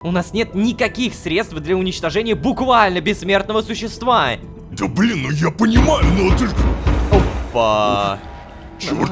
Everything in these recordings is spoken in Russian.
У нас нет никаких средств для уничтожения буквально бессмертного существа. Да блин, ну я понимаю, но ты... Опа. Черт.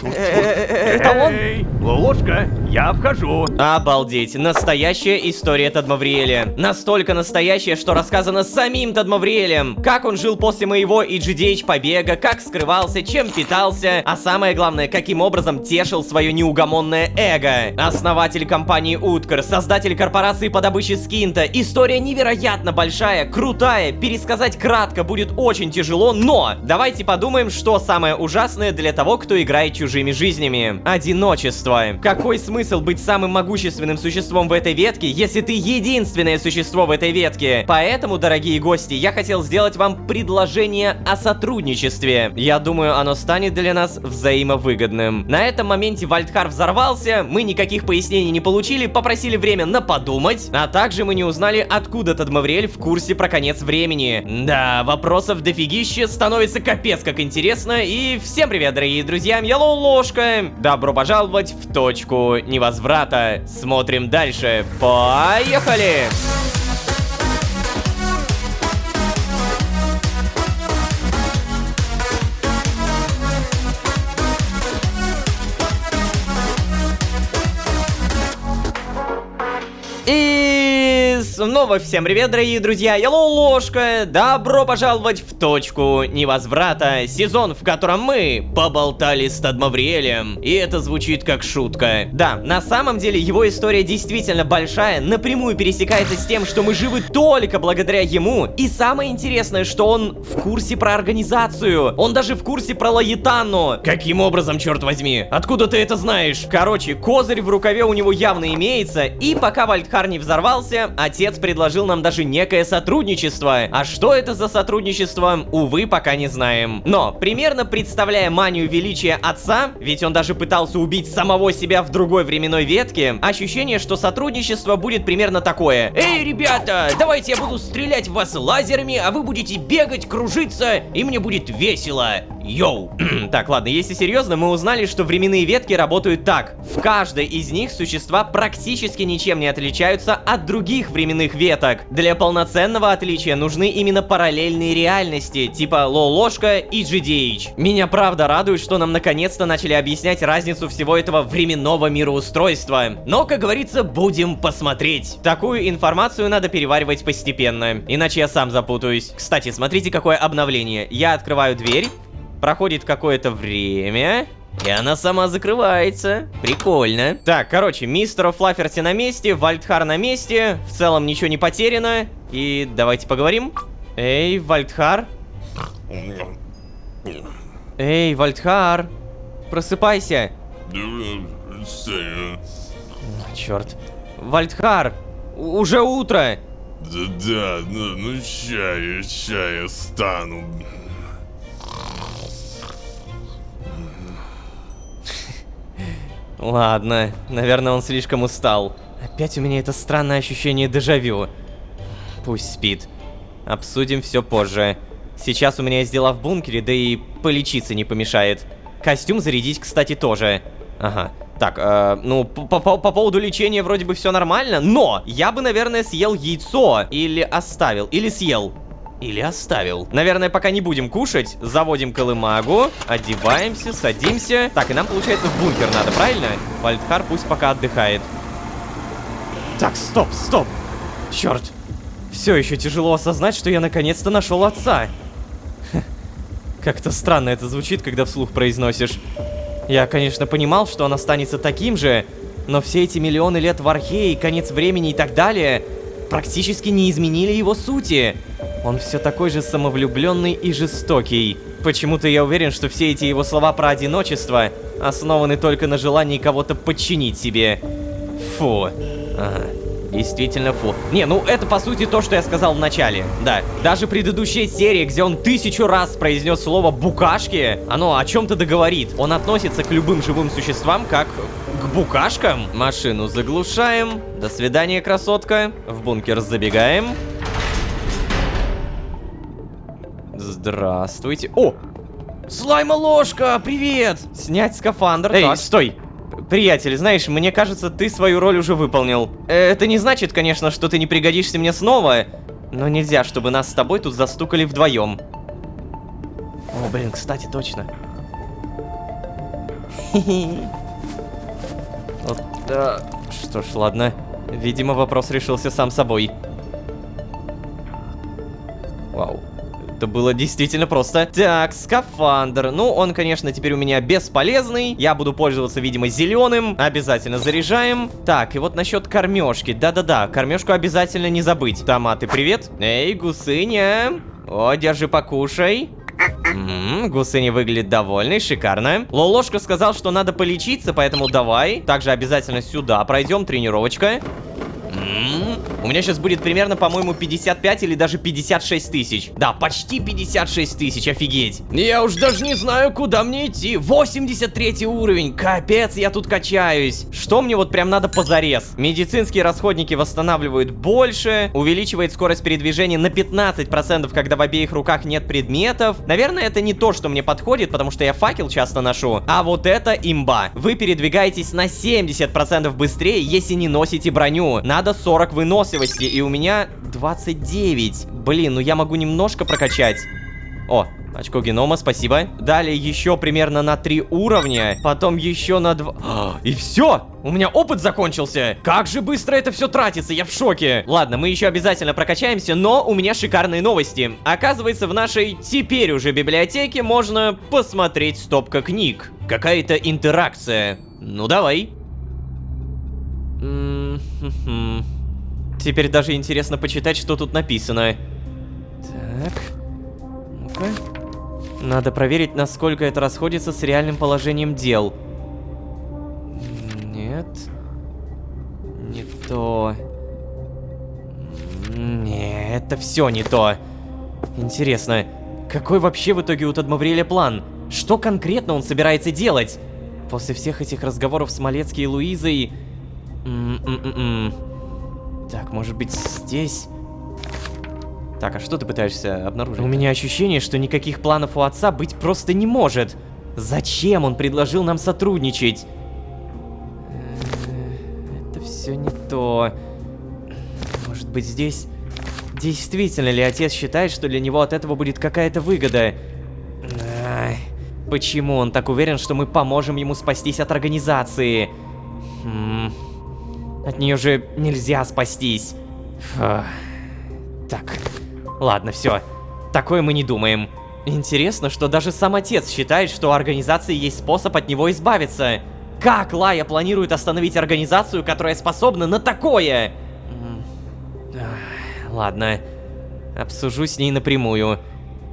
Это он? Эй, ловушка, я вхожу. Обалдеть, настоящая история Тадмавриэля. Настолько настоящая, что рассказана самим Тадмавриэлем. Как он жил после моего и GDH побега, как скрывался, чем питался, а самое главное, каким образом тешил свое неугомонное эго. Основатель компании Уткер, создатель корпорации по добыче скинта. История невероятно большая, крутая, пересказать кратко будет очень тяжело, но давайте подумаем, что самое ужасное для того, кто играет чужими жизнями. Одиночество. Какой смысл быть самым могущественным существом в этой ветке, если ты единственное существо в этой ветке? Поэтому, дорогие гости, я хотел сделать вам предложение о сотрудничестве. Я думаю, оно станет для нас взаимовыгодным. На этом моменте Вальдхар взорвался, мы никаких пояснений не получили, попросили время на подумать, а также мы не узнали, откуда Тадмавриэль в курсе про конец времени. Да, вопросов дофигище, становится капец как интересно, и всем привет, дорогие друзья, я Лолошка. Добро пожаловать в точку невозврата. Смотрим дальше. Поехали! И снова всем привет, дорогие друзья, я Лолошка. Добро пожаловать в точку невозврата. Сезон, в котором мы поболтали с Тадмавриэлем. И это звучит как шутка. Да, на самом деле его история действительно большая, напрямую пересекается с тем, что мы живы только благодаря ему. И самое интересное, что он в курсе про организацию. Он даже в курсе про Лаэтану. Каким образом, черт возьми? Откуда ты это знаешь? Короче, козырь в рукаве у него явно имеется. И пока Вальдхар не взорвался, отец предложил нам даже некое сотрудничество. А что это за сотрудничество, увы, пока не знаем. Но, примерно представляя манию величия отца, ведь он даже пытался убить самого себя в другой временной ветке, ощущение, что сотрудничество будет примерно такое. Эй, ребята, давайте я буду стрелять в вас лазерами, а вы будете бегать, кружиться, и мне будет весело. Йоу. Так, ладно, если серьезно, мы узнали, что временные ветки работают так. В каждой из них существа практически ничем не отличаются от других временных веток. Для полноценного отличия нужны именно параллельные реальности, типа Лолошка и GDH. Меня правда радует, что нам наконец-то начали объяснять разницу всего этого временного мироустройства. Но, как говорится, будем посмотреть. Такую информацию надо переваривать постепенно, иначе я сам запутаюсь. Кстати, смотрите, какое обновление. Я открываю дверь. Проходит какое-то время, и она сама закрывается. Прикольно. Так, короче, мистер Флафферти на месте, Вальдхар на месте. В целом ничего не потеряно. И давайте поговорим. Эй, Вальдхар. Эй, Вальдхар. Просыпайся. Черт. Вальдхар, уже утро. Да, ну ща я стану. Ладно, наверное, он слишком устал. Опять у меня это странное ощущение дежавю. Пусть спит. Обсудим все позже. Сейчас у меня есть дела в бункере, да и полечиться не помешает. Костюм зарядить, кстати, тоже. Ага. Так, ну, по поводу лечения вроде бы все нормально, но я бы, наверное, съел яйцо. Или оставил, или съел. Или оставил. Наверное, пока не будем кушать. Заводим колымагу, одеваемся, садимся. Так, и нам, получается, в бункер надо, правильно? Вальдхар пусть пока отдыхает. Так, стоп. Черт. Все еще тяжело осознать, что я наконец-то нашел отца. Как-то странно это звучит, когда вслух произносишь. Я, конечно, понимал, что он останется таким же, но все эти миллионы лет в Архее, конец времени и так далее практически не изменили его сути. Он все такой же самовлюбленный и жестокий. Почему-то я уверен, что все эти его слова про одиночество основаны только на желании кого-то подчинить себе. Фу. Ага. Действительно фу. Не, ну это по сути то, что я сказал в начале. Да. Даже предыдущая серия, где он 1000 раз произнес слово «букашки», оно о чем-то договорит. Он относится к любым живым существам как к букашкам. Машину заглушаем. До свидания, красотка. В бункер забегаем. Здравствуйте. О! Слайма-ложка, привет! Снять скафандр. Эй, так. Стой! Приятель, знаешь, мне кажется, ты свою роль уже выполнил. Это не значит, конечно, что ты не пригодишься мне снова, но нельзя, чтобы нас с тобой тут застукали вдвоем. О, блин, кстати, точно. Вот, да. Что ж, ладно. Видимо, вопрос решился сам собой. Вау. Это было действительно просто. Так, скафандр. Ну, он, конечно, теперь у меня бесполезный. Я буду пользоваться, видимо, зеленым. Обязательно заряжаем. Так, и вот насчет кормежки. Да-да-да, кормежку обязательно не забыть. Томаты, привет. Эй, гусыня. О, держи, покушай. Гусыня выглядит довольной, шикарно. Лолошка сказал, что надо полечиться, поэтому давай. Также обязательно сюда пройдем, тренировочка. У меня сейчас будет примерно, по-моему, 55 или даже 56 тысяч. Да, почти 56 тысяч, офигеть. Я уж даже не знаю, куда мне идти. 83 уровень, капец, я тут качаюсь. Что мне вот прям надо позарез? Медицинские расходники восстанавливают больше, увеличивает скорость передвижения на 15%, когда в обеих руках нет предметов. Наверное, это не то, что мне подходит, потому что я факел часто ношу. А вот это имба. Вы передвигаетесь на 70% быстрее, если не носите броню. Надо 40 выносливости, и у меня 29. Блин, ну я могу немножко прокачать. О, очко генома, спасибо. Далее еще примерно на 3 уровня, потом еще на 2. И все! У меня опыт закончился! Как же быстро это все тратится, я в шоке! Ладно, мы еще обязательно прокачаемся, но у меня шикарные новости. Оказывается, в нашей теперь уже библиотеке можно посмотреть стопка книг. Какая-то интеракция. Ну давай. Теперь даже интересно почитать, что тут написано. Так. Ну-ка. Надо проверить, насколько это расходится с реальным положением дел. Нет. Не то. Нет, это все не то. Интересно, какой вообще в итоге у Тадмавриэля план? Что конкретно он собирается делать? После всех этих разговоров с Малецки и Луизой... Так, может быть, здесь... Так, а что ты пытаешься обнаружить? У меня ощущение, что никаких планов у отца быть просто не может. Зачем он предложил нам сотрудничать? Это все не то. Может быть, здесь... Действительно ли отец считает, что для него от этого будет какая-то выгода? Почему он так уверен, что мы поможем ему спастись от организации? От нее же нельзя спастись. Так, ладно, все. Такое мы не думаем. Интересно, что даже сам отец считает, что у организации есть способ от него избавиться. Как Лая планирует остановить организацию, которая способна на такое? Ладно, обсужу с ней напрямую.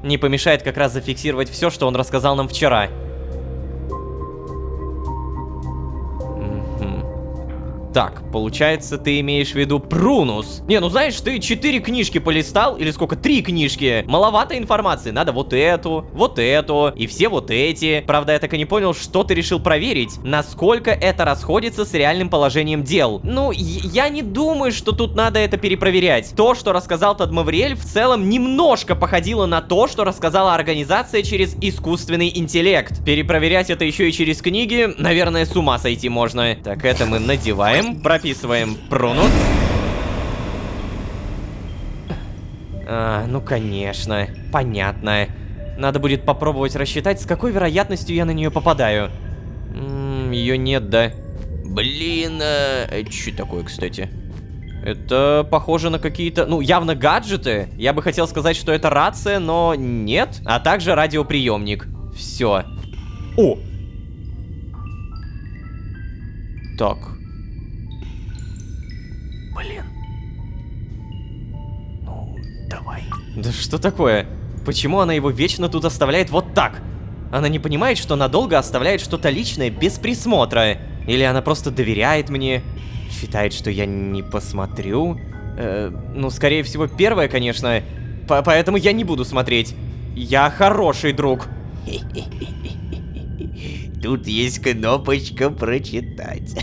Не помешает как раз зафиксировать все, что он рассказал нам вчера. Так, получается, ты имеешь в виду Прунус. Не, ну знаешь, ты 4 книжки полистал, или сколько, 3 книжки. Маловато информации, надо вот эту, и все вот эти. Правда, я так и не понял, что ты решил проверить, насколько это расходится с реальным положением дел. Ну, я не думаю, что тут надо это перепроверять. То, что рассказал Тадмавриэль, в целом немножко походило на то, что рассказала организация через искусственный интеллект. Перепроверять это еще и через книги, наверное, с ума сойти можно. Так, это мы надеваем. Прописываем Прунус. Ну конечно, понятно. Надо будет попробовать рассчитать, с какой вероятностью я на нее попадаю. Ее нет, да? Блин, что такое, кстати? Это похоже на какие-то, ну, явно гаджеты. Я бы хотел сказать, что это рация, но нет. А также радиоприемник. Все. О! Так. Блин. Ну, давай. Да что такое? Почему она его вечно тут оставляет вот так? Она не понимает, что надолго оставляет что-то личное без присмотра? Или она просто доверяет мне? Считает, что я не посмотрю? Ну, скорее всего, первое, конечно. Поэтому я не буду смотреть. Я хороший друг. Тут есть кнопочка прочитать.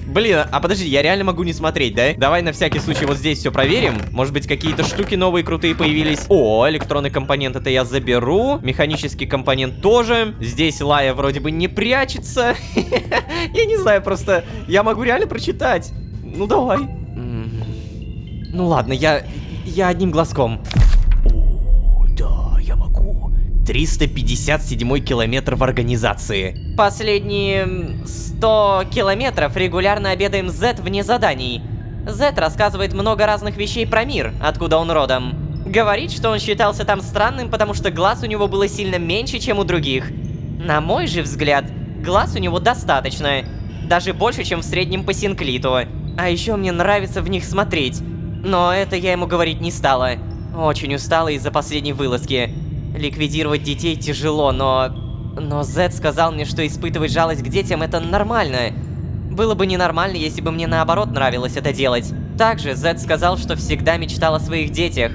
Блин, а подожди, я реально могу не смотреть, да? Давай на всякий случай вот здесь все проверим. Может быть, какие-то штуки новые крутые появились. О, электронный компонент это я заберу. Механический компонент тоже. Здесь Лая вроде бы не прячется. Я не знаю, просто я могу реально прочитать. Ну давай. Ну ладно, я одним глазком. О, да, я могу. 357 километр в организации. Последние 100 километров регулярно обедаем с Z вне заданий. Z рассказывает много разных вещей про мир, откуда он родом. Говорит, что он считался там странным, потому что глаз у него было сильно меньше, чем у других. На мой же взгляд, глаз у него достаточно. Даже больше, чем в среднем по Синклиту. А еще мне нравится в них смотреть. Но это я ему говорить не стала. Очень устала из-за последней вылазки. Ликвидировать детей тяжело, но Зед сказал мне, что испытывать жалость к детям это нормально. Было бы ненормально, если бы мне наоборот нравилось это делать. Также Зед сказал, что всегда мечтал о своих детях.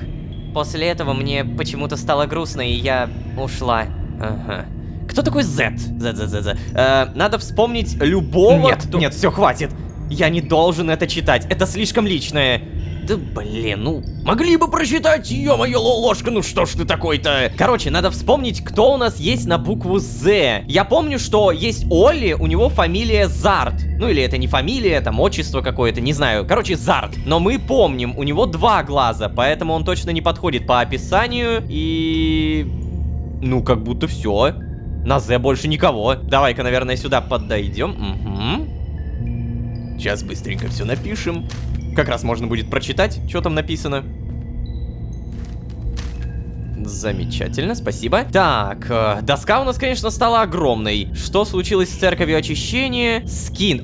После этого мне почему-то стало грустно, и я ушла. Ага. Кто такой Зед? Надо вспомнить любого... Нет, все, хватит. Я не должен это читать, это слишком личное. Да блин, ну могли бы прочитать, ё-моё, ложка, ну что ж ты такой-то? Короче, надо вспомнить, кто у нас есть на букву З. Я помню, что есть Олли, у него фамилия Зарт. Ну или это не фамилия, там отчество какое-то, не знаю. Короче, Зарт. Но мы помним, у него 2 глаза, поэтому он точно не подходит по описанию. И... ну как будто все. На З больше никого. Давай-ка, наверное, сюда подойдем. Угу. Сейчас быстренько все напишем. Как раз можно будет прочитать, что там написано. Замечательно, спасибо. Так, доска у нас, конечно, стала огромной. Что случилось с церковью очищения? Скин.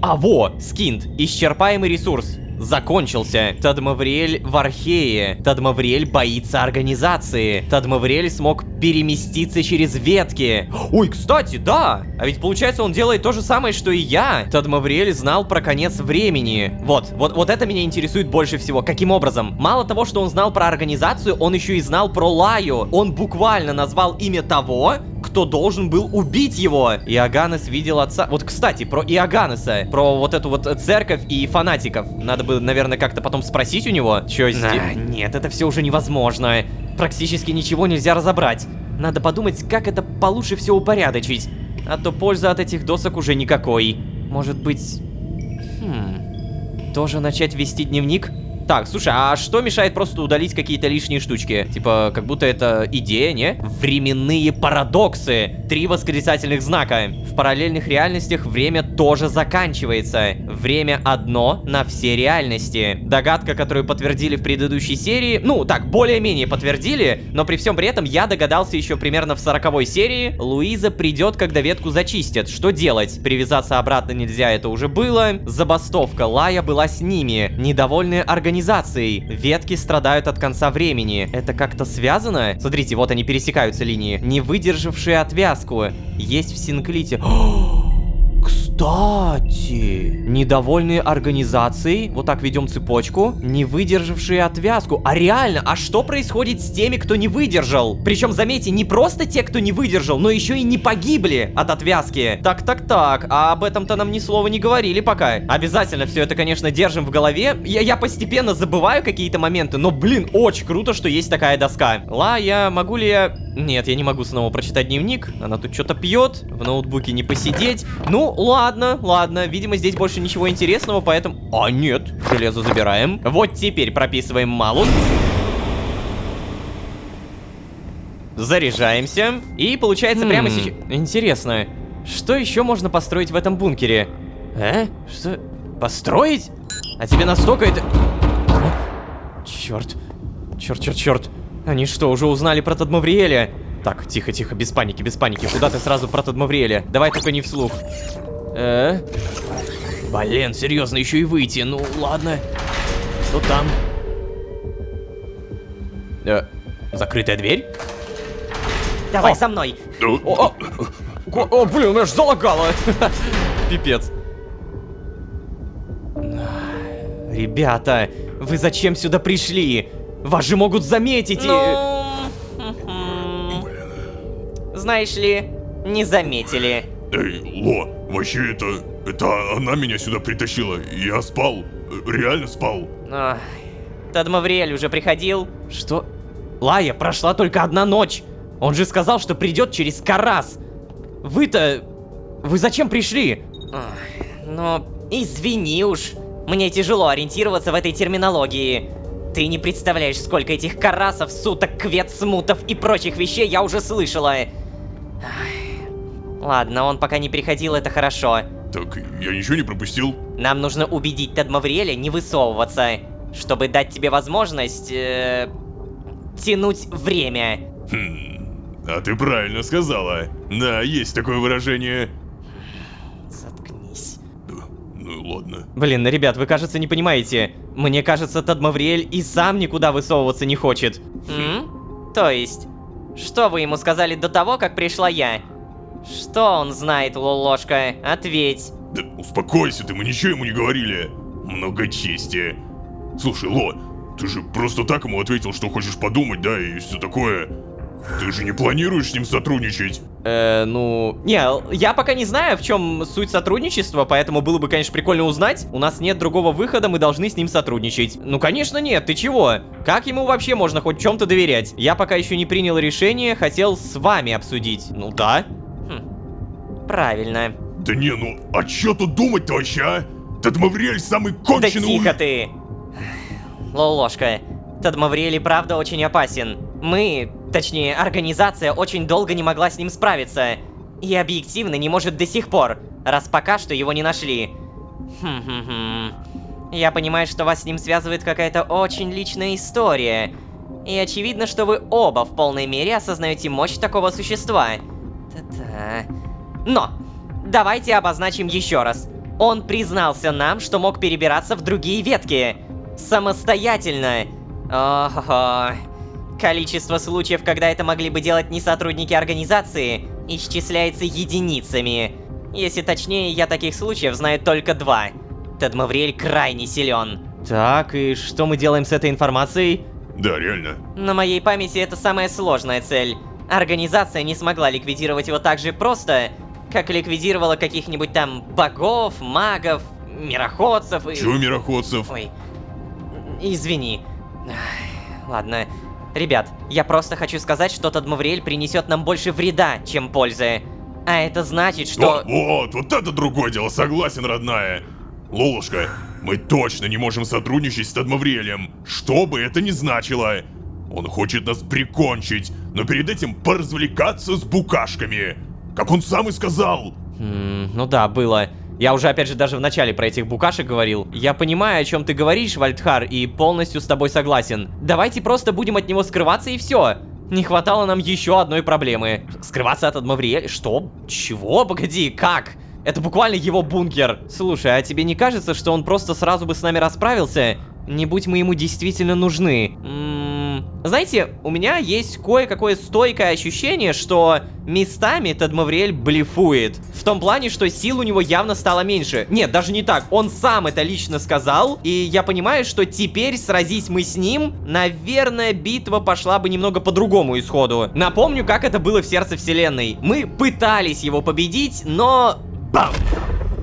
Скинт. Исчерпаемый ресурс. Закончился. Тадмавриэль в Архее. Тадмавриэль боится организации. Тадмавриэль смог переместиться через ветки. Ой, кстати, да! А ведь получается, он делает то же самое, что и я. Тадмавриэль знал про конец времени. Вот это меня интересует больше всего. Каким образом? Мало того, что он знал про организацию, он еще и знал про Лаю. Он буквально назвал имя того, кто должен был убить его. Иоганнес видел отца... Вот, кстати, про Иоганнеса. Про вот эту вот церковь и фанатиков. Надо бы, наверное, как-то потом спросить у него. Чё здесь? Нет, это все уже невозможно. Практически ничего нельзя разобрать. Надо подумать, как это получше все упорядочить. А то пользы от этих досок уже никакой. Может быть... тоже начать вести дневник? Так, слушай, а что мешает просто удалить какие-то лишние штучки? Типа, как будто это идея, не? Временные парадоксы. 3 восклицательных знака. В параллельных реальностях время тоже заканчивается. Время одно на все реальности. Догадка, которую подтвердили в предыдущей серии. Ну, так, более-менее подтвердили, но при всем при этом я догадался еще примерно в 40-й серии. Луиза придет, когда ветку зачистят. Что делать? Привязаться обратно нельзя, это уже было. Забастовка. Лая была с ними. Недовольные организацией. Ветки страдают от конца времени. Это как-то связано? Смотрите, вот они пересекаются линии. Не выдержавшие отвязку. Есть в Синклите. Кстати, недовольные организацией. Вот так ведем цепочку. Не выдержавшие отвязку. А реально, а что происходит с теми, кто не выдержал? Причем, заметьте, не просто те, кто не выдержал, но еще и не погибли от отвязки. Так, а об этом-то нам ни слова не говорили пока. Обязательно все это, конечно, держим в голове. Я постепенно забываю какие-то моменты, но, блин, очень круто, что есть такая доска. Лая, могу ли я... Нет, я не могу снова прочитать дневник. Она тут что-то пьет, в ноутбуке не посидеть. Ну, ладно, видимо, здесь больше ничего интересного, поэтому... А, нет, железо забираем. Вот теперь прописываем малус. Заряжаемся. И получается прямо сейчас... Интересно, что еще можно построить в этом бункере? Что? Построить? А тебе настолько это... Черт. Они что, уже узнали про Тадмавриэля? Так, тихо, без паники. Куда ты сразу про Тадмавриэля? Давай только не вслух. Блин, серьезно, еще и выйти. Ну, ладно. Что там? Закрытая дверь? Давай со мной. О, блин, у меня аж залагало. Пипец. Ребята, вы зачем сюда пришли? Вас же могут заметить и... Знаешь ли, не заметили. Эй, Ло, вообще это она меня сюда притащила. Я спал, реально спал. Ах, Тадмавриэль уже приходил? Что? Лая, прошла только одна ночь. Он же сказал, что придет через Карас. Вы зачем пришли? Ну, извини уж. Мне тяжело ориентироваться в этой терминологии. Ты не представляешь, сколько этих карасов, суток, квет, смутов и прочих вещей я уже слышала. Ладно, он пока не приходил, это хорошо. Так, я ничего не пропустил? Нам нужно убедить Тадмавриэля не высовываться, чтобы дать тебе возможность тянуть время. А ты правильно сказала. Да, есть такое выражение. Заткнись. Ну ладно. Блин, ребят, вы, кажется, не понимаете. Мне кажется, Тадмавриэль и сам никуда высовываться не хочет. То есть, что вы ему сказали до того, как пришла я? Что он знает, Лолошка? Ответь. Да успокойся ты, мы ничего ему не говорили. Многочестие. Слушай, Ло, ты же просто так ему ответил, что хочешь подумать, да, и все такое. Ты же не планируешь с ним сотрудничать? Не, я пока не знаю, в чем суть сотрудничества, поэтому было бы, конечно, прикольно узнать. У нас нет другого выхода, мы должны с ним сотрудничать. Ну, конечно, нет, ты чего? Как ему вообще можно хоть в чем-то доверять? Я пока еще не принял решение, хотел с вами обсудить. Ну да. Правильно. Да не, ну, а чё тут думать-то вообще, а? Тадмавриэль самый Да конченый... тихо ты! Лолошка, Тадмавриэль и правда очень опасен. Мы, точнее, организация очень долго не могла с ним справиться. И объективно не может до сих пор, раз пока что его не нашли. Я понимаю, что вас с ним связывает какая-то очень личная история. И очевидно, что вы оба в полной мере осознаете мощь такого существа. Та-та. Но, давайте обозначим еще раз. Он признался нам, что мог перебираться в другие ветки. Самостоятельно. Ого. Количество случаев, когда это могли бы делать не сотрудники организации, исчисляется единицами. Если точнее, я таких случаев знаю только 2. Тадмавриэль крайне силен. Так, и что мы делаем с этой информацией? Да, реально. На моей памяти это самая сложная цель. Организация не смогла ликвидировать его так же просто, как ликвидировала каких-нибудь там богов, магов, мироходцев и... Чего мироходцев? Ой, извини. Ладно. Ребят, я просто хочу сказать, что Тадмавриэль принесет нам больше вреда, чем пользы. А это значит, что... Вот это другое дело, согласен, родная. Лолушка, мы точно не можем сотрудничать с Тадмавриэлем, что бы это ни значило. Он хочет нас прикончить, но перед этим поразвлекаться с букашками. Как он сам и сказал. Ну да, было. Я уже, опять же, даже в начале про этих букашек говорил. Я понимаю, о чем ты говоришь, Вальдхар, и полностью с тобой согласен. Давайте просто будем от него скрываться и все. Не хватало нам еще одной проблемы. Скрываться от Тадмавриэля? Что? Чего? Погоди, как? Это буквально его бункер. Слушай, а тебе не кажется, что он просто сразу бы с нами расправился? Не будь мы ему действительно нужны. Знаете, у меня есть кое-какое стойкое ощущение, что местами Тадмавриэль блефует. В том плане, что сил у него явно стало меньше. Нет, даже не так. Он сам это лично сказал. И я понимаю, что теперь, сразись мы с ним, наверное, битва пошла бы немного по другому исходу. Напомню, как это было в Сердце Вселенной. Мы пытались его победить, но... Бам!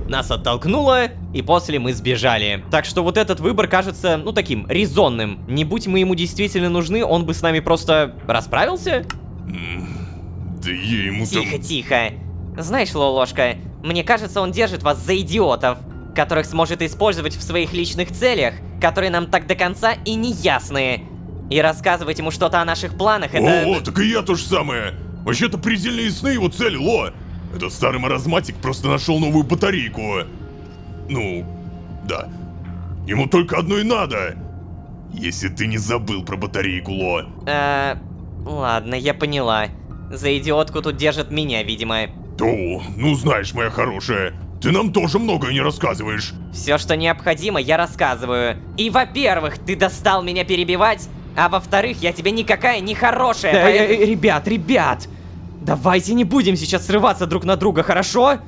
Нас оттолкнуло, и после мы сбежали. Так что вот этот выбор кажется, ну, таким, резонным. Не будь мы ему действительно нужны, он бы с нами просто расправился? Да я ему там... Тихо. Знаешь, Лолошка, мне кажется, он держит вас за идиотов, которых сможет использовать в своих личных целях, которые нам так до конца и не ясны. И рассказывать ему что-то о наших планах, это... О, так и я то же самое. Вообще-то предельно ясны его цели, Ло. Этот старый маразматик просто нашел новую батарейку. Ну, да. Ему только одно и надо. Если ты не забыл про батарейку, Ло. Ладно, я поняла. За идиотку тут держат меня, видимо. То, ну знаешь, моя хорошая, ты нам тоже многое не рассказываешь. Все, что необходимо, я рассказываю. И, во-первых, ты достал меня перебивать, а во-вторых, я тебе никакая не хорошая. Ребят, давайте не будем сейчас срываться друг на друга, хорошо?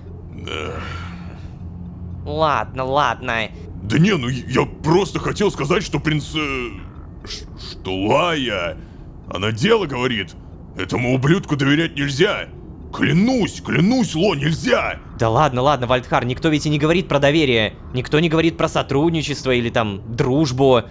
Ладно. Да не, ну я просто хотел сказать, что что Лая, она дело говорит. Этому ублюдку доверять нельзя. Клянусь, Ло, нельзя! Да ладно, ладно, Вальдхар, никто ведь и не говорит про доверие. Никто не говорит про сотрудничество или там дружбу.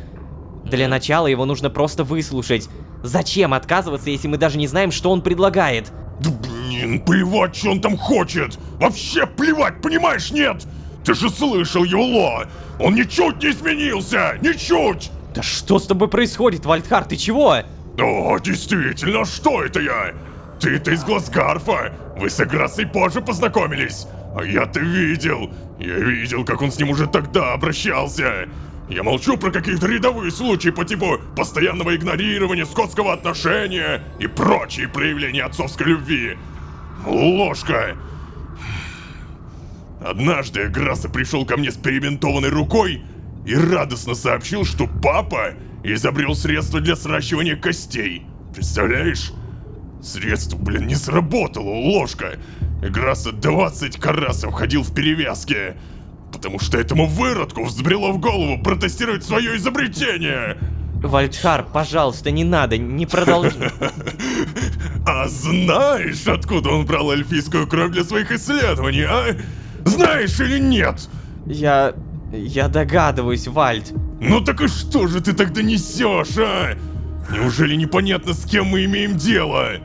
Для начала его нужно просто выслушать. Зачем отказываться, если мы даже не знаем, что он предлагает? Да блин, плевать, что он там хочет! Вообще плевать, понимаешь, нет? Ты же слышал его, Ло! Он ничуть не изменился! Ничуть! Да что с тобой происходит, Вальдхар, ты чего? О, действительно, что это я? Ты-то из Глазгарфа! Вы с Эграссой позже познакомились! А я-то видел! Я видел, как он с ним уже тогда обращался! Я молчу про какие-то рядовые случаи по типу постоянного игнорирования, скотского отношения и прочие проявления отцовской любви. Ложка! Однажды Эграсса пришел ко мне с перебинтованной рукой и радостно сообщил, что папа изобрел средство для сращивания костей. Представляешь? Средство, блин, не сработало, ложка. Эграсса 20 карасов ходил в перевязке, потому что этому выродку взбрело в голову протестировать свое изобретение. Вальдхар, пожалуйста, не надо, не продолжай. А знаешь, откуда он брал эльфийскую кровь для своих исследований, а? Знаешь или нет? Я догадываюсь, Вальд. Ну так и что же ты тогда несешь, а? Неужели непонятно, с кем мы имеем дело?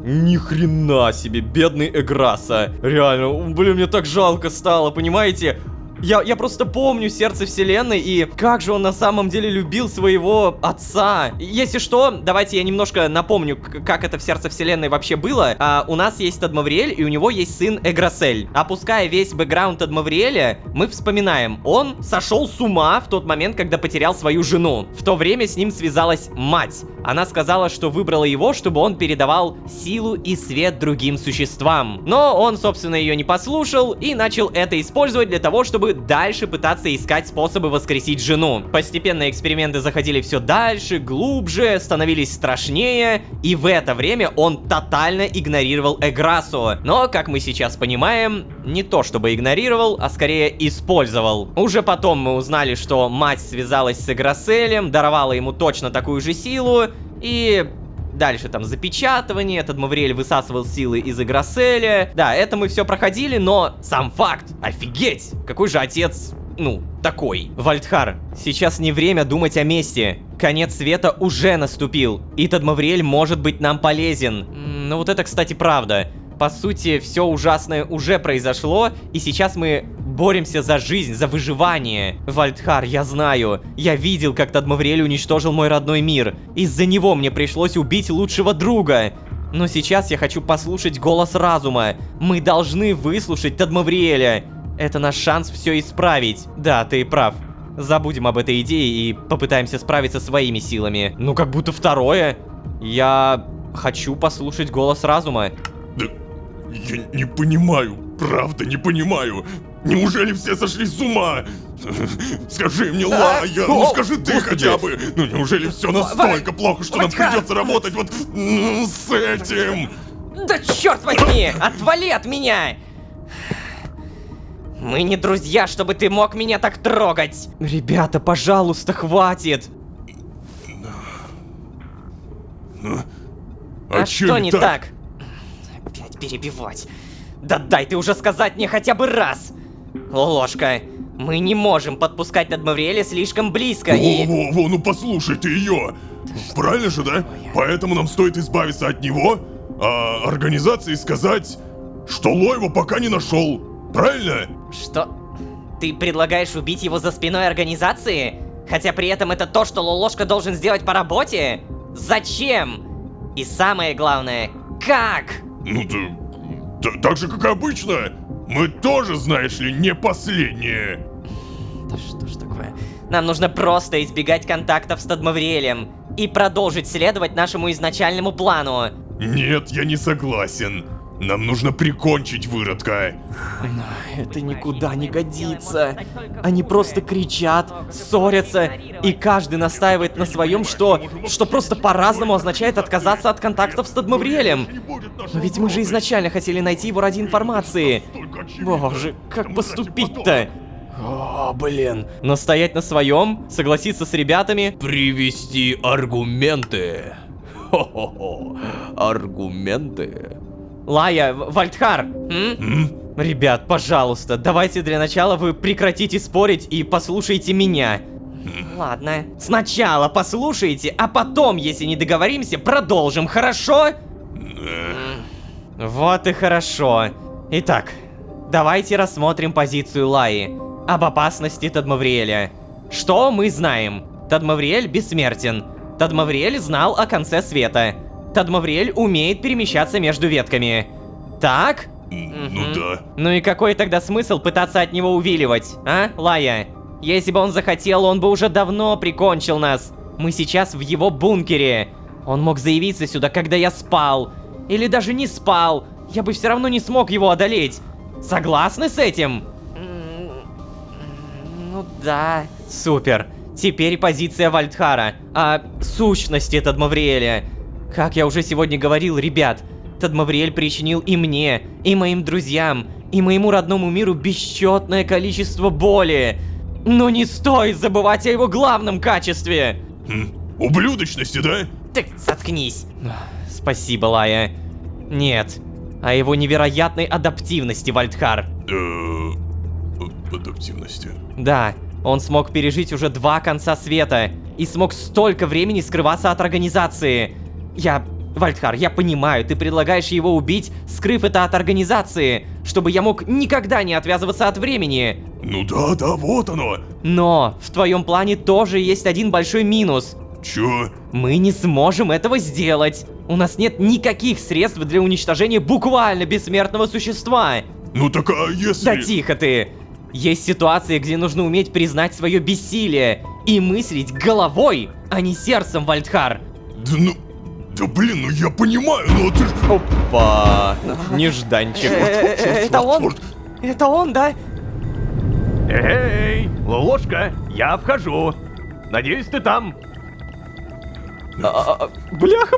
Ни хрена себе, бедный Эграсса. Реально, блин, мне так жалко стало, понимаете? Я просто помню сердце вселенной и как же он на самом деле любил своего отца. Если что, давайте я немножко напомню, как это в сердце вселенной вообще было. У нас есть Тадмавриэль и у него есть сын Эграссель. Опуская весь бэкграунд Тадмавриэля, мы вспоминаем, он сошел с ума в тот момент, когда потерял свою жену. В то время с ним связалась мать. Она сказала, что выбрала его, чтобы он передавал силу и свет другим существам. Но он, собственно, ее не послушал и начал это использовать для того, чтобы дальше пытаться искать способы воскресить жену. Постепенно эксперименты заходили все дальше, глубже, становились страшнее, и в это время он тотально игнорировал Эграссу. Но, как мы сейчас понимаем, не то чтобы игнорировал, а скорее использовал. Уже потом мы узнали, что мать связалась с Эграсселем, даровала ему точно такую же силу, и... Дальше там запечатывание, Тадмавриэль высасывал силы из Эграсселя. Да, это мы все проходили, но сам факт, офигеть, какой же отец, ну, такой. Вальдхар, сейчас не время думать о мести. Конец света уже наступил, и Тадмавриэль может быть нам полезен. Ну вот это, кстати, правда. По сути, все ужасное уже произошло, и сейчас мы боремся за жизнь, за выживание. Вальдхар, я знаю, я видел, как Тадмавриэль уничтожил мой родной мир. Из-за него мне пришлось убить лучшего друга. Но сейчас я хочу послушать голос разума. Мы должны выслушать Тадмавриэля. Это наш шанс все исправить. Да, ты прав. Забудем об этой идее и попытаемся справиться своими силами. Ну, как будто второе. Я хочу послушать голос разума. Да, я не понимаю, правда не понимаю. Неужели все сошли с ума? Скажи мне, Лая, ну скажи ты хотя бы. Ну неужели все настолько плохо, что нам придется работать вот с этим? Да черт возьми, отвали от меня! Мы не друзья, чтобы ты мог меня так трогать. Ребята, пожалуйста, хватит. А что не так? Опять перебивать. Да дай ты уже сказать мне хотя бы раз. Ложка, мы не можем подпускать Тадмавриэля слишком близко и... Во, ну послушай ты ее. Правильно же, да? Поэтому нам стоит избавиться от него, а организации сказать, что Ло его пока не нашел. Правильно? Что? Ты предлагаешь убить его за спиной организации? Хотя при этом это то, что Лолошка должен сделать по работе? Зачем? И самое главное, как? Ну так же, как обычно. Мы тоже, знаешь ли, не последние. Да что ж такое? Нам нужно просто избегать контактов с Тадмавриэлем и продолжить следовать нашему изначальному плану. Нет, я не согласен. Нам нужно прикончить выродка. Это никуда не годится. Они просто кричат, ссорятся, и каждый настаивает на своем, что просто по-разному означает отказаться от контактов с Тадмавриэлем. Но ведь мы же изначально хотели найти его ради информации. Боже, как поступить-то? О, блин. Настоять на своем, согласиться с ребятами. Привести аргументы. Хо-хо-хо. Аргументы. Лая, Вальдхар. Ребят, пожалуйста, давайте для начала вы прекратите спорить и послушайте меня. Ладно. Сначала послушайте, а потом, если не договоримся, продолжим, хорошо? Вот и хорошо. Итак, давайте рассмотрим позицию Лаи об опасности Тадмавриэля. Что мы знаем? Тадмавриэль бессмертен. Тадмавриэль знал о конце света. Тадмавриэль умеет перемещаться между ветками. Так? Ну да. Ну и какой тогда смысл пытаться от него увиливать, а, Лая? Если бы он захотел, он бы уже давно прикончил нас. Мы сейчас в его бункере. Он мог заявиться сюда, когда я спал. Или даже не спал. Я бы все равно не смог его одолеть. Согласны с этим? Ну да. Супер. Теперь позиция Вальдхара. О сущности Тадмавриэля. Как я уже сегодня говорил, ребят, Тадмавриэль причинил и мне, и моим друзьям, и моему родному миру бесчетное количество боли. Но не стоит забывать о его главном качестве. Ублюдочности, да? Так заткнись. Спасибо, Лая. Нет, о его невероятной адаптивности, Вальдхар. Адаптивности. Да, он смог пережить уже 2 конца света и смог столько времени скрываться от организации. Вальдхар, я понимаю, ты предлагаешь его убить, скрыв это от организации, чтобы я мог никогда не отвязываться от времени. Ну да, вот оно. Но в твоем плане тоже есть один большой минус. Чё? Мы не сможем этого сделать. У нас нет никаких средств для уничтожения буквально бессмертного существа. Ну так а если... Да тихо ты. Есть ситуации, где нужно уметь признать свое бессилие и мыслить головой, а не сердцем, Вальдхар. Да блин, ну я понимаю, но ты ж... Опа, нежданчик. Это он? Это он, да? Эй, Лолошка, я вхожу. Надеюсь, ты там. Бляха.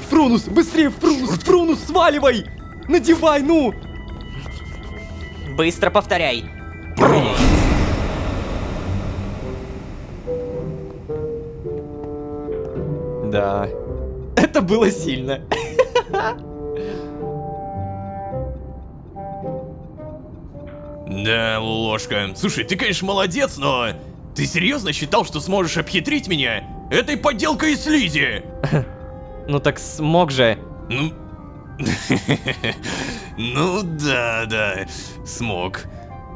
Фрунус, быстрее, Фрунус, сваливай! Надевай, ну! Быстро повторяй. Да. Это было сильно. Да, Ложка. Слушай, ты, конечно, молодец, но... Ты серьезно считал, что сможешь обхитрить меня этой подделкой из слизи? Ну так смог же. Ну... Ну да, смог.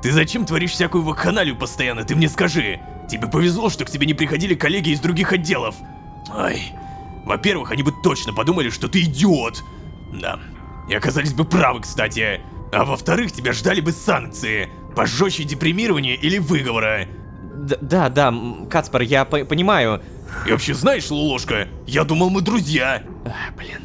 Ты зачем творишь всякую вакханалию постоянно, ты мне скажи? Тебе повезло, что к тебе не приходили коллеги из других отделов. Ай, во-первых, они бы точно подумали, что ты идиот. Да, и оказались бы правы, кстати. А во-вторых, тебя ждали бы санкции, пожестче депримирования или выговора. Да, Кацпар, я понимаю. И вообще, знаешь, Лолошка, я думал, мы друзья. Блин.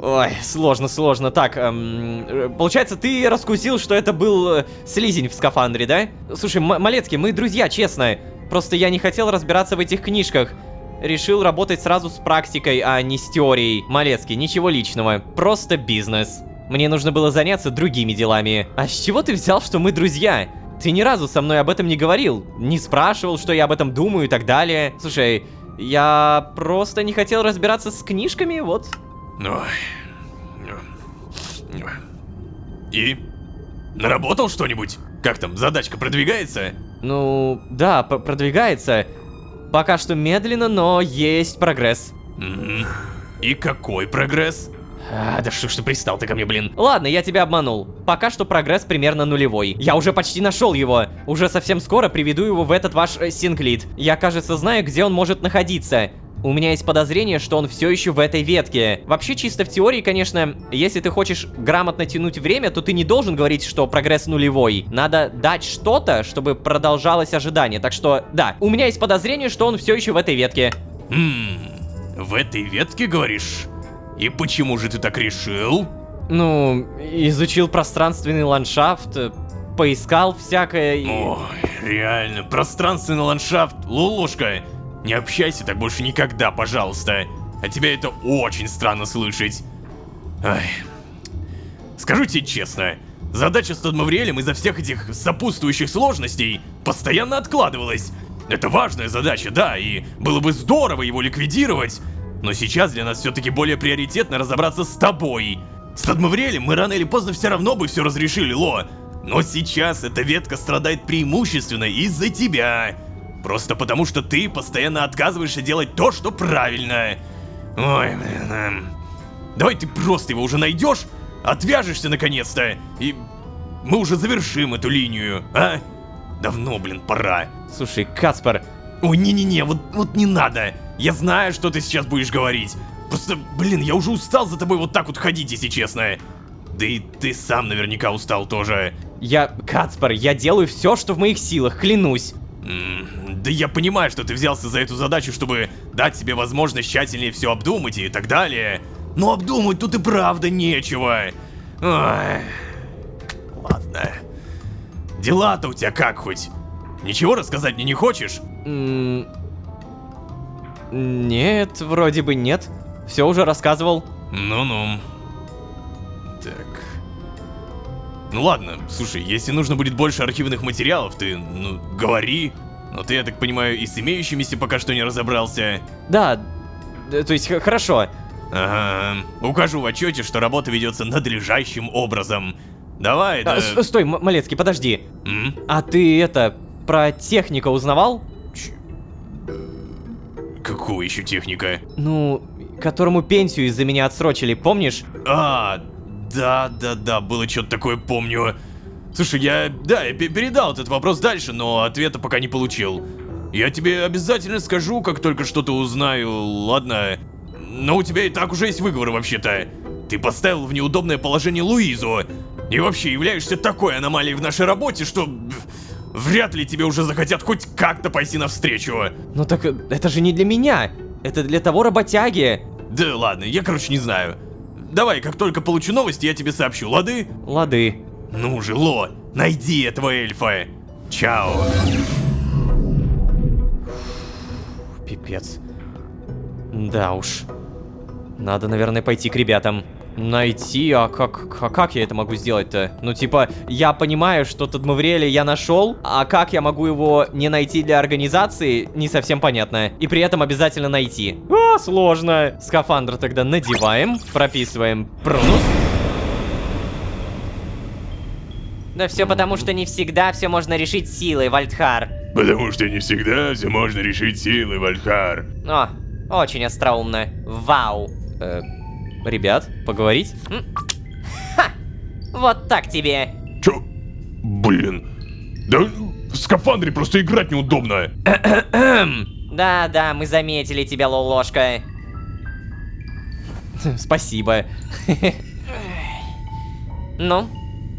Ой, сложно. Так, получается, ты раскусил, что это был слизень в скафандре, да? Слушай, Малецкий, мы друзья, честно. Просто я не хотел разбираться в этих книжках. Решил работать сразу с практикой, а не с теорией. Малецкий, ничего личного, просто бизнес. Мне нужно было заняться другими делами. А с чего ты взял, что мы друзья? Ты ни разу со мной об этом не говорил, не спрашивал, что я об этом думаю и так далее. Слушай, я просто не хотел разбираться с книжками, вот. И? Наработал что-нибудь? Как там, задачка продвигается? Ну, да, продвигается. Пока что медленно, но есть прогресс. И какой прогресс? Да что ж ты пристал ты ко мне, блин. Ладно, я тебя обманул. Пока что прогресс примерно нулевой. Я уже почти нашел его. Уже совсем скоро приведу его в этот ваш синклит. Я, кажется, знаю, где он может находиться. У меня есть подозрение, что он все еще в этой ветке. Вообще, чисто в теории, конечно, если ты хочешь грамотно тянуть время, то ты не должен говорить, что прогресс нулевой. Надо дать что-то, чтобы продолжалось ожидание. Так что, да, у меня есть подозрение, что он все еще в этой ветке. В этой ветке, говоришь? И почему же ты так решил? Ну, изучил пространственный ландшафт, поискал всякое и... Ой, реально, пространственный ландшафт, Лолошка. Не общайся так больше никогда, пожалуйста. От тебя это очень странно слышать. Ай. Скажу тебе честно, задача с Тадмавриэлем из-за всех этих сопутствующих сложностей постоянно откладывалась. Это важная задача, да, и было бы здорово его ликвидировать. Но сейчас для нас все-таки более приоритетно разобраться с тобой. С Тадмавриэлем мы рано или поздно все равно бы все разрешили, Ло. Но сейчас эта ветка страдает преимущественно из-за тебя. Просто потому, что ты постоянно отказываешься делать то, что правильно. Ой, блин. Давай ты просто его уже найдешь, отвяжешься наконец-то, и мы уже завершим эту линию, а? Давно, блин, пора. Слушай, Каспар, Ой, не-не-не, вот не надо. Я знаю, что ты сейчас будешь говорить. Просто, блин, я уже устал за тобой вот так вот ходить, если честно. Да и ты сам наверняка устал тоже. Каспар, я делаю все, что в моих силах, клянусь. Да я понимаю, что ты взялся за эту задачу, чтобы дать себе возможность тщательнее все обдумать и так далее. Но обдумать тут и правда нечего. Ой. Ладно. Дела-то у тебя как хоть? Ничего рассказать мне не хочешь? Нет, вроде бы нет. Все уже рассказывал. Ну-ну. Так. Ну ладно, слушай, если нужно будет больше архивных материалов, ты, говори. Но ты, я так понимаю, и с имеющимися пока что не разобрался. Да, то есть хорошо. Ага. Укажу в отчете, что работа ведется надлежащим образом. Давай, да. Стой, Малецкий, подожди. М? А ты про техника узнавал? Какого еще техника? Ну, которому пенсию из-за меня отсрочили, помнишь? А, да, было что-то такое, помню. Слушай, я передал этот вопрос дальше, но ответа пока не получил. Я тебе обязательно скажу, как только что-то узнаю, ладно? Но у тебя и так уже есть выговор вообще-то. Ты поставил в неудобное положение Луизу. И вообще являешься такой аномалией в нашей работе, что вряд ли тебе уже захотят хоть как-то пойти навстречу. Ну так это же не для меня. Это для того работяги. Да ладно, я короче не знаю. Давай, как только получу новости, я тебе сообщу, лады? Лады. Ну же, Ло, найди этого эльфа. Чао. Пипец. Да уж. Надо, наверное, пойти к ребятам. Найти, а как я это могу сделать-то? Ну, типа, я понимаю, что Тадмавриэля я нашел, а как я могу его не найти для организации, не совсем понятно. И при этом обязательно найти. А, сложно. Скафандр тогда надеваем, прописываем пронус. Да все потому, что не всегда все можно решить силой, Вальдхар. Потому что не всегда все можно решить силой, Вальдхар. О, очень остроумно. Вау. Ребят, поговорить? Ха! Вот так тебе. Чё? Блин. Да в скафандре просто играть неудобно. Да, мы заметили тебя, Лолошка. Спасибо. Ну,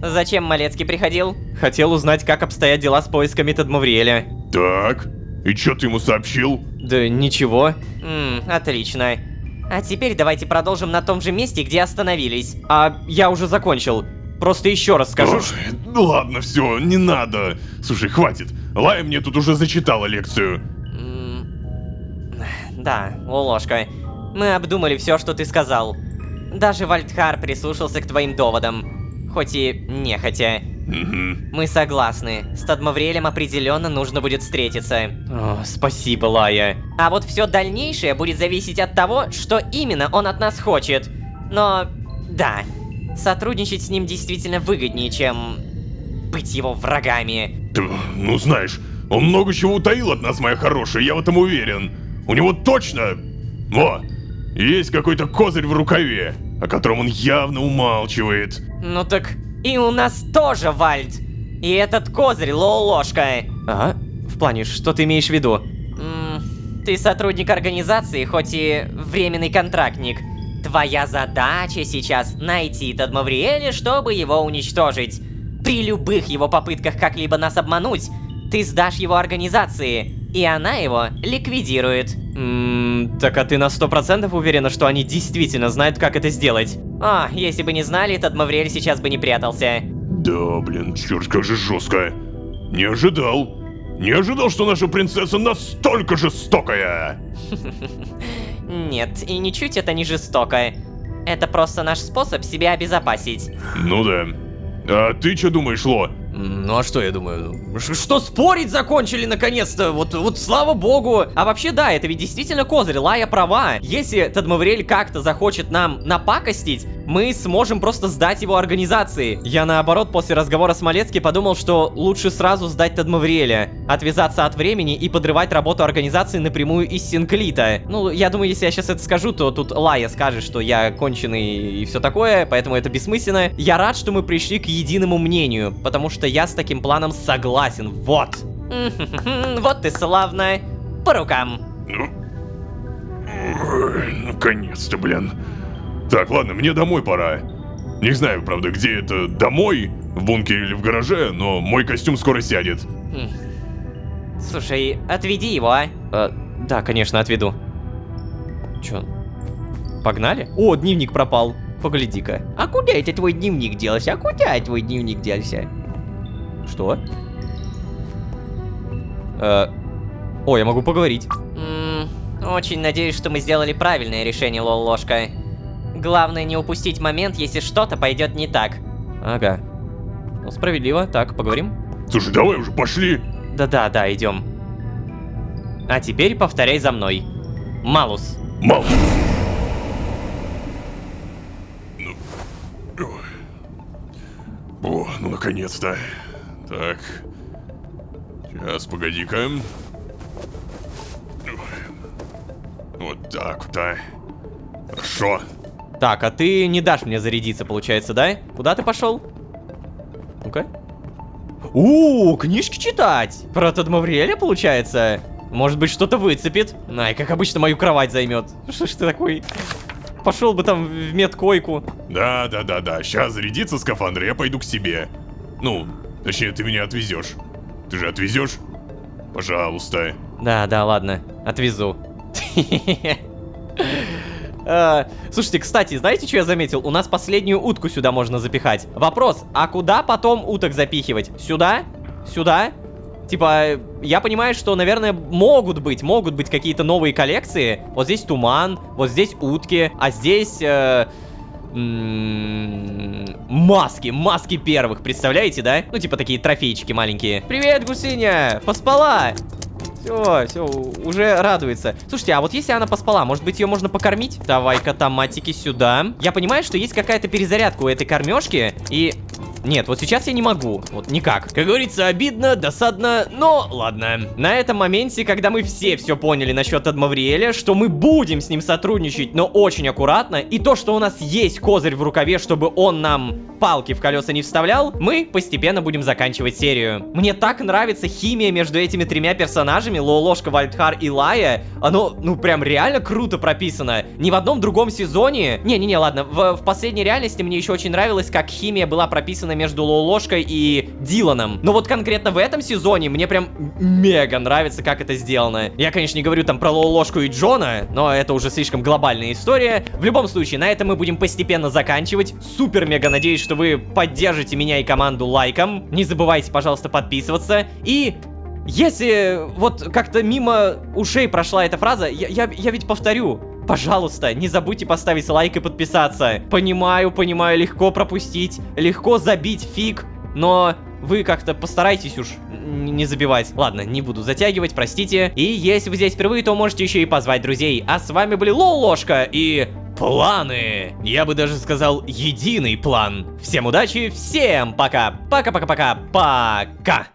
зачем Малецкий приходил? Хотел узнать, как обстоят дела с поисками Тадмавриэля. Так, и чё ты ему сообщил? Да ничего. Отлично. А теперь давайте продолжим на том же месте, где остановились. А я уже закончил. Просто еще раз скажу, Ой, ну ладно, все, не надо. Слушай, хватит. Лая мне тут уже зачитала лекцию. Да, Лолошка. Мы обдумали все, что ты сказал. Даже Вальдхар прислушался к твоим доводам. Хоть и нехотя. Мы согласны. С Тадмавриэлем определенно нужно будет встретиться. О, спасибо, Лая. А вот все дальнейшее будет зависеть от того, что именно он от нас хочет. Но, да, сотрудничать с ним действительно выгоднее, чем быть его врагами. Ну знаешь, он много чего утаил от нас, моя хорошая, я в этом уверен. У него точно, есть какой-то козырь в рукаве, о котором он явно умалчивает. Ну так и у нас тоже, Вальд. И этот козырь, Лолошка. Ага, в плане, что ты имеешь в виду? Ты сотрудник организации, хоть и временный контрактник. Твоя задача сейчас найти Тадмавриэля, чтобы его уничтожить. При любых его попытках как-либо нас обмануть, ты сдашь его организации, и она его ликвидирует. Так а ты на 100% уверена, что они действительно знают, как это сделать? Если бы не знали, Тадмавриэль сейчас бы не прятался. Да, блин, черт, как же жестко. Не ожидал. Не ожидал, что наша принцесса настолько жестокая. Нет, и ничуть это не жестоко. Это просто наш способ себя обезопасить. Ну да. А ты что думаешь, Ло? Ну а что я думаю? Что спорить закончили наконец-то? Вот слава богу. А вообще да, это ведь действительно козырь, Лая права. Если Тадмавриэль как-то захочет нам напакостить, мы сможем просто сдать его организации. Я наоборот после разговора с Малецки подумал, что лучше сразу сдать Тадмавриэля, отвязаться от времени и подрывать работу организации напрямую из Синклита. Ну, я думаю, если я сейчас это скажу, то тут Лая скажет, что я конченый и все такое, поэтому это бессмысленно. Я рад, что мы пришли к единому мнению, потому что я с таким планом согласен. Вот. Вот ты славно. По рукам. Ну, наконец-то, блин. Так, ладно, мне домой пора. Не знаю, правда, где это домой, в бункере или в гараже, но мой костюм скоро сядет. Слушай, отведи его, а? Да, конечно, отведу. Чё? Погнали? О, дневник пропал. Погляди-ка. А куда это твой дневник делся? А куда твой дневник делся? Что? О, я могу поговорить. Очень надеюсь, что мы сделали правильное решение, Лолошка. Главное не упустить момент, если что-то пойдет не так. Ага. Ну, справедливо. Так, поговорим. Слушай, давай уже пошли. Да, идем. А теперь повторяй за мной. Малус. Малус. О, ну наконец-то. Так. Сейчас, погоди-ка. Вот так вот, да. Хорошо. Так, а ты не дашь мне зарядиться, получается, да? Куда ты пошел? Ну-ка. Книжки читать! Про Тадмавриэля, получается? Может быть, что-то выцепит? Ай, как обычно, мою кровать займет. Что ж ты такой? Пошел бы там в медкойку. Да. Сейчас зарядится скафандр, я пойду к себе. Ну, точнее, ты меня отвезешь. Ты же отвезешь? Пожалуйста. Да, ладно. Отвезу. Слушайте, кстати, знаете, что я заметил? У нас последнюю утку сюда можно запихать. Вопрос, а куда потом уток запихивать? Сюда? Сюда? Типа, я понимаю, что, наверное, могут быть какие-то новые коллекции. Вот здесь туман, вот здесь утки, а здесь... маски первых, представляете, да? Ну, типа такие трофейчики маленькие. Привет, гусыня! Поспала! Все, уже радуется. Слушайте, а вот если она поспала, может быть, ее можно покормить? Давай-ка томатики сюда. Я понимаю, что есть какая-то перезарядка у этой кормежки, и... Нет, вот сейчас я не могу. Вот никак. Как говорится, обидно, досадно, но ладно. На этом моменте, когда мы все поняли насчет Тадмавриэля, что мы будем с ним сотрудничать, но очень аккуратно, и то, что у нас есть козырь в рукаве, чтобы он нам палки в колеса не вставлял, мы постепенно будем заканчивать серию. Мне так нравится химия между этими тремя персонажами, Лолошка, Вальдхар и Лая. Оно, ну, прям реально круто прописано. Ни в одном другом сезоне... Не, ладно, в последней реальности мне еще очень нравилось, как химия была прописана между Лолошкой и Диланом. Но вот конкретно в этом сезоне мне прям мега нравится, как это сделано. Я, конечно, не говорю там про Лолошку и Джона, но это уже слишком глобальная история. В любом случае, на этом мы будем постепенно заканчивать. Супер-мега надеюсь, что вы поддержите меня и команду лайком. Не забывайте, пожалуйста, подписываться. И... если вот как-то мимо ушей прошла эта фраза, я ведь повторю. Пожалуйста, не забудьте поставить лайк и подписаться. Понимаю, легко пропустить, легко забить фиг, но вы как-то постарайтесь уж не забивать. Ладно, не буду затягивать, простите. И если вы здесь впервые, то можете еще и позвать друзей. А с вами были Лолошка и... планы. Я бы даже сказал, единый план. Всем удачи, всем пока. Пока-пока-пока-пока.